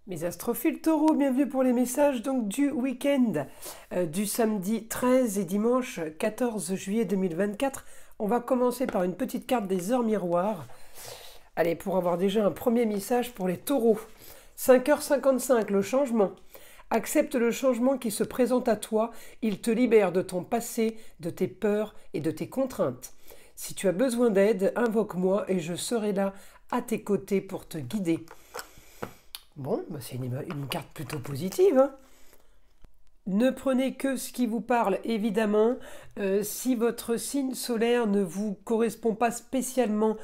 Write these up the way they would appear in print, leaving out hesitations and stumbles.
Mes astrophiles taureaux, bienvenue pour les messages donc du week-end du samedi 13 et dimanche 14 juillet 2024. On va commencer par une petite carte des heures miroirs. Allez, pour avoir déjà un premier message pour les taureaux. 5h55, le changement. Accepte le changement qui se présente à toi. Il te libère de ton passé, de tes peurs et de tes contraintes. Si tu as besoin d'aide, invoque-moi et je serai là à tes côtés pour te guider. Bon, bah c'est une carte plutôt positive, hein. Ne prenez que ce qui vous parle, évidemment. Si votre signe solaire ne vous correspond pas spécialement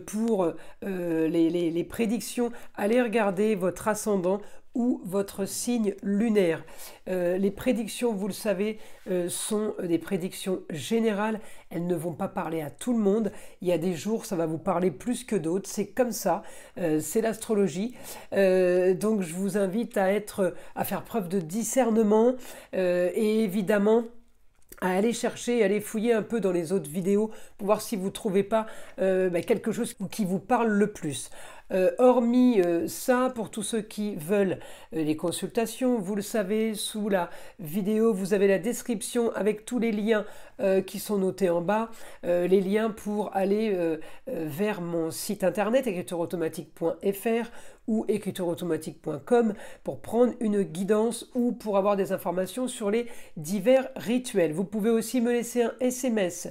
pour les prédictions, allez regarder votre ascendant ou votre signe lunaire. Les prédictions, vous le savez, sont des prédictions générales. Elles ne vont pas parler à tout le monde. Il y a des jours, ça va vous parler plus que d'autres. C'est comme ça. C'est l'astrologie. Donc, je vous invite à faire preuve de discernement et évidemment à aller chercher, aller fouiller un peu dans les autres vidéos pour voir si vous ne trouvez pas quelque chose qui vous parle le plus. Hormis ça, pour tous ceux qui veulent les consultations, vous le savez, sous la vidéo, vous avez la description avec tous les liens qui sont notés en bas, les liens pour aller vers mon site internet écritureautomatique.fr ou écritureautomatique.com pour prendre une guidance ou pour avoir des informations sur les divers rituels. Vous pouvez aussi me laisser un SMS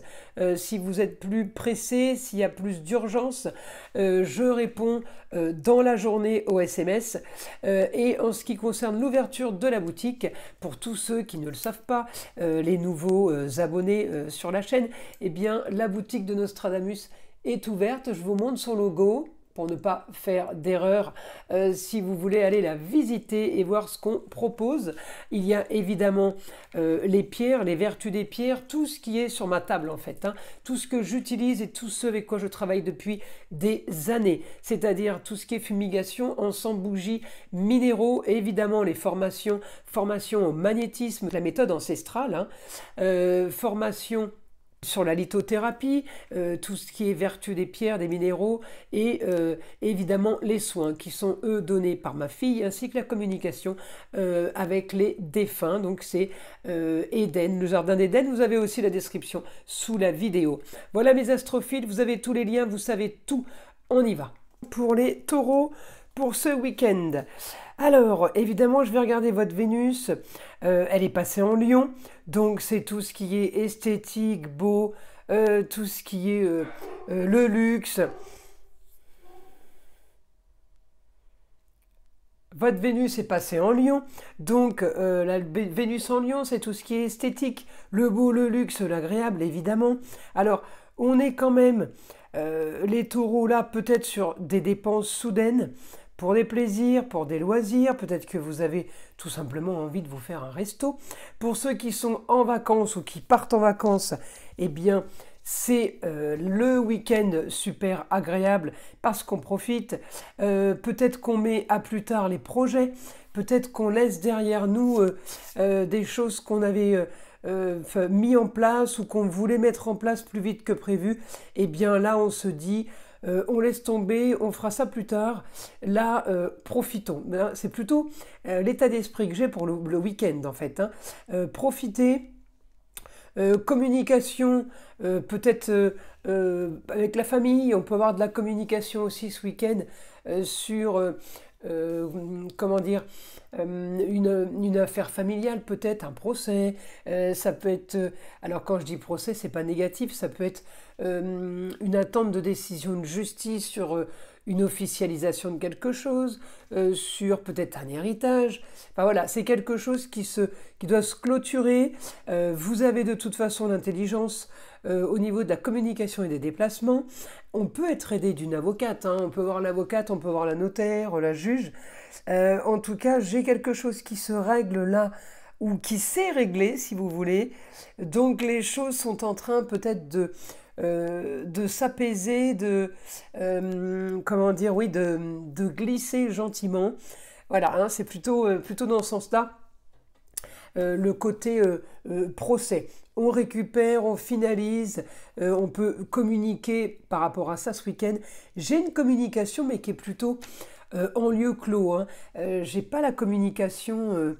si vous êtes plus pressé, s'il y a plus d'urgence. Je réponds dans la journée aux SMS. Et en ce qui concerne l'ouverture de la boutique, pour tous ceux qui ne le savent pas, les nouveaux abonnés sur la chaîne, eh bien la boutique de Nostradamus est ouverte. Je vous montre son logo pour ne pas faire d'erreur si vous voulez aller la visiter et voir ce qu'on propose. Il y a évidemment les pierres, les vertus des pierres, tout ce qui est sur ma table en fait, hein, tout ce que j'utilise et tout ce avec quoi je travaille depuis des années, c'est-à-dire tout ce qui est fumigation, encens, bougies, minéraux, et évidemment les formations au magnétisme, la méthode ancestrale, hein, formation sur la lithothérapie, tout ce qui est vertu des pierres, des minéraux et évidemment les soins qui sont eux donnés par ma fille ainsi que la communication avec les défunts. Donc c'est Éden, le jardin d'Éden. Vous avez aussi la description sous la vidéo. Voilà mes astrophiles, vous avez tous les liens, vous savez tout. On y va. Pour les taureaux, pour ce week-end. Alors, évidemment, je vais regarder votre Vénus. Elle est passée en Lion, donc c'est tout ce qui est esthétique, beau, tout ce qui est le luxe. Votre Vénus est passée en Lion, donc la Vénus en Lion, c'est tout ce qui est esthétique, le beau, le luxe, l'agréable, évidemment. Alors, on est quand même, les taureaux là, peut-être sur des dépenses soudaines, pour des plaisirs, pour des loisirs, peut-être que vous avez tout simplement envie de vous faire un resto. Pour ceux qui sont en vacances ou qui partent en vacances, eh bien, c'est le week-end super agréable parce qu'on profite. Peut-être qu'on met à plus tard les projets, peut-être qu'on laisse derrière nous des choses qu'on avait mis en place ou qu'on voulait mettre en place plus vite que prévu. Eh bien là, on se dit... on laisse tomber, on fera ça plus tard. Là, profitons. C'est plutôt l'état d'esprit que j'ai pour le week-end, en fait, hein. Profitez, communication, peut-être avec la famille. On peut avoir de la communication aussi ce week-end sur... comment dire, une affaire familiale, peut-être un procès, ça peut être, alors quand je dis procès, c'est pas négatif, ça peut être une attente de décision de justice sur une officialisation de quelque chose, sur peut-être un héritage. Enfin voilà, c'est quelque chose qui doit se clôturer. Vous avez de toute façon l'intelligence au niveau de la communication et des déplacements. On peut être aidé d'une avocate, hein. On peut voir l'avocate, on peut voir la notaire, la juge. En tout cas, j'ai quelque chose qui se règle là, ou qui s'est réglé, si vous voulez. Donc les choses sont en train peut-être de s'apaiser, comment dire, oui, de glisser gentiment. Voilà, hein, c'est plutôt dans ce sens-là. Le côté procès. On récupère, on finalise, on peut communiquer par rapport à ça ce week-end. J'ai une communication mais qui est plutôt en lieu clos, hein. J'ai pas la communication,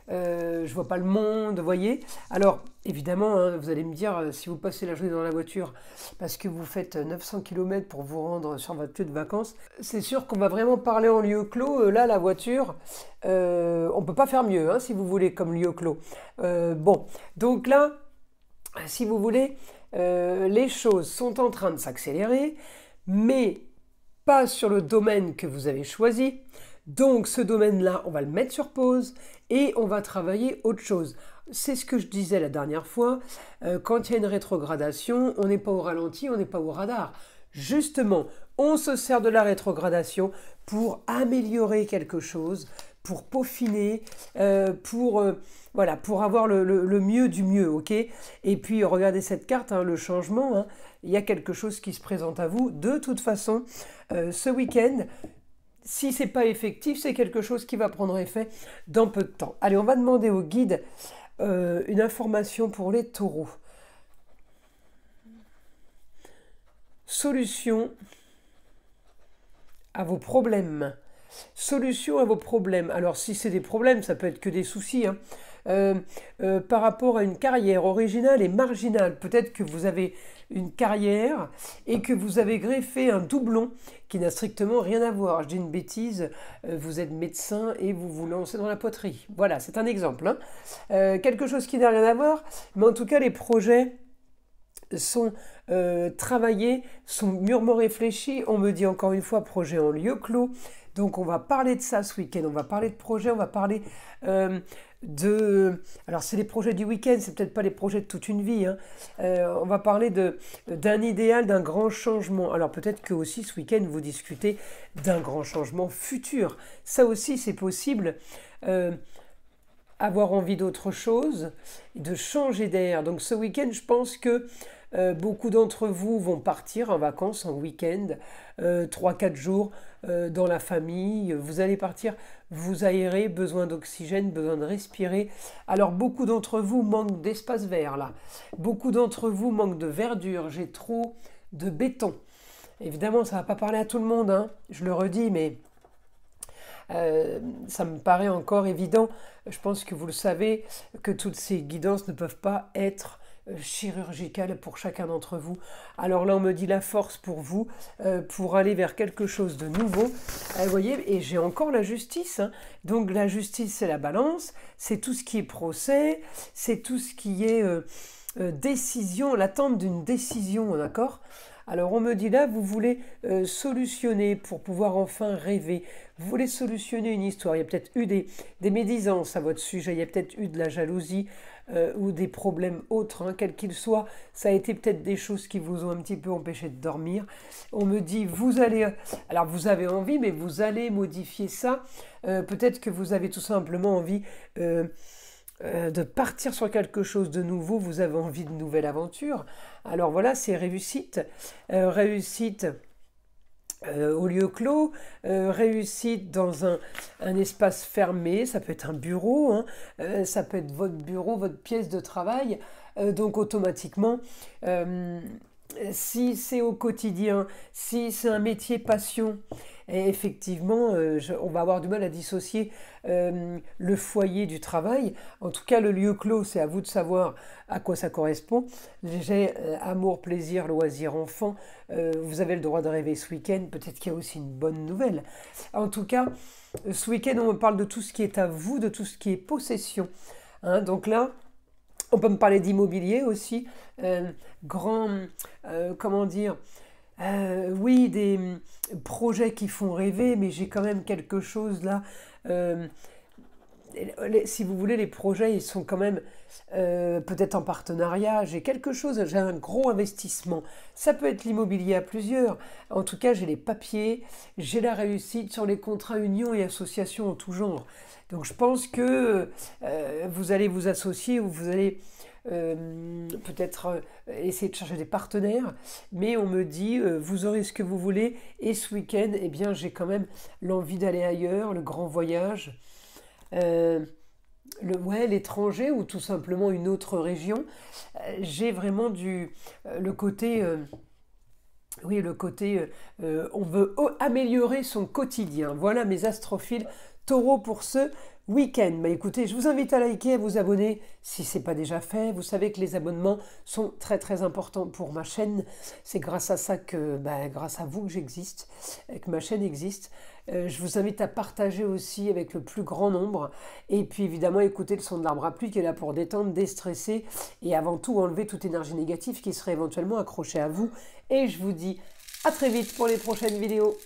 je vois pas le monde, vous voyez. Alors, évidemment, hein, vous allez me dire, si vous passez la journée dans la voiture parce que vous faites 900 km pour vous rendre sur votre lieu de vacances, c'est sûr qu'on va vraiment parler en lieu clos. Là, la voiture, on peut pas faire mieux, hein, si vous voulez, comme lieu clos. Bon, donc là, si vous voulez, les choses sont en train de s'accélérer, mais pas sur le domaine que vous avez choisi. Donc ce domaine-là, on va le mettre sur pause et on va travailler autre chose. C'est ce que je disais la dernière fois, quand il y a une rétrogradation, on n'est pas au ralenti, on n'est pas au radar. Justement, on se sert de la rétrogradation pour améliorer quelque chose, pour peaufiner, voilà, pour avoir le mieux du mieux, ok? Et puis regardez cette carte, hein, le changement, hein, il y a quelque chose qui se présente à vous. De toute façon, ce week-end, si c'est pas effectif, c'est quelque chose qui va prendre effet dans peu de temps. Allez, on va demander au guide une information pour les taureaux. Solution à vos problèmes. Solution à vos problèmes. Alors si c'est des problèmes, ça peut être que des soucis, hein. Par rapport à une carrière originale et marginale. Peut-être que vous avez une carrière et que vous avez greffé un doublon qui n'a strictement rien à voir. Je dis une bêtise, vous êtes médecin et vous vous lancez dans la poterie. Voilà, c'est un exemple, hein. Quelque chose qui n'a rien à voir, mais en tout cas les projets sont travaillés, sont mûrement réfléchis. On me dit encore une fois projet en lieu clos. Donc on va parler de ça ce week-end, on va parler de projets, on va parler alors c'est les projets du week-end, c'est peut-être pas les projets de toute une vie, hein. On va parler d'un idéal, d'un grand changement. Alors peut-être que aussi ce week-end vous discutez d'un grand changement futur. Ça aussi c'est possible. Avoir envie d'autre chose, de changer d'air. Donc ce week-end, je pense que beaucoup d'entre vous vont partir en vacances, en week-end, 3-4 jours dans la famille. Vous allez partir vous aérer, besoin d'oxygène, besoin de respirer. Alors beaucoup d'entre vous manquent d'espace vert là. Beaucoup d'entre vous manquent de verdure. J'ai trop de béton. Évidemment, ça ne va pas parler à tout le monde, hein, je le redis, mais ça me paraît encore évident. Je pense que vous le savez, que toutes ces guidances ne peuvent pas être chirurgicales pour chacun d'entre vous. Alors là, on me dit la force pour vous, pour aller vers quelque chose de nouveau. Vous voyez, et j'ai encore la justice, hein. Donc la justice, c'est la balance, c'est tout ce qui est procès, c'est tout ce qui est décision, l'attente d'une décision, d'accord ? Alors on me dit là, vous voulez solutionner pour pouvoir enfin rêver. Vous voulez solutionner une histoire. Il y a peut-être eu des médisances à votre sujet. Il y a peut-être eu de la jalousie ou des problèmes autres, hein, quels qu'ils soient. Ça a été peut-être des choses qui vous ont un petit peu empêché de dormir. On me dit, vous allez... Alors vous avez envie, mais vous allez modifier ça. Peut-être que vous avez tout simplement envie... de partir sur quelque chose de nouveau, vous avez envie de nouvelles aventures. Alors voilà, c'est réussite. Réussite au lieu clos, réussite dans un espace fermé, ça peut être un bureau, hein, ça peut être votre bureau, votre pièce de travail. Donc automatiquement, si c'est au quotidien, si c'est un métier passion, et effectivement, on va avoir du mal à dissocier le foyer du travail. En tout cas, le lieu clos, c'est à vous de savoir à quoi ça correspond. J'ai amour, plaisir, loisir, enfant. Vous avez le droit de rêver ce week-end. Peut-être qu'il y a aussi une bonne nouvelle. En tout cas, ce week-end, on me parle de tout ce qui est à vous, de tout ce qui est possession. Hein, donc là, on peut me parler d'immobilier aussi. Comment dire, oui, des projets qui font rêver, mais j'ai quand même quelque chose là. Si vous voulez, les projets, ils sont quand même peut-être en partenariat. J'ai quelque chose, j'ai un gros investissement. Ça peut être l'immobilier à plusieurs. En tout cas, j'ai les papiers, j'ai la réussite sur les contrats unions et associations en tout genre. Donc je pense que vous allez vous associer ou vous allez... peut-être essayer de chercher des partenaires, mais on me dit vous aurez ce que vous voulez et ce week-end, eh bien j'ai quand même l'envie d'aller ailleurs, le grand voyage, l'étranger ou tout simplement une autre région. J'ai vraiment le côté Oui, le côté, on veut améliorer son quotidien. Voilà mes astrophiles taureaux pour ce week-end. Bah, écoutez, je vous invite à liker, à vous abonner si ce n'est pas déjà fait. Vous savez que les abonnements sont très très importants pour ma chaîne. C'est grâce à ça que, grâce à vous que j'existe, que ma chaîne existe. Je vous invite à partager aussi avec le plus grand nombre. Et puis évidemment, écouter le son de l'arbre à pluie qui est là pour détendre, déstresser et avant tout enlever toute énergie négative qui serait éventuellement accrochée à vous. Et je vous dis à très vite pour les prochaines vidéos.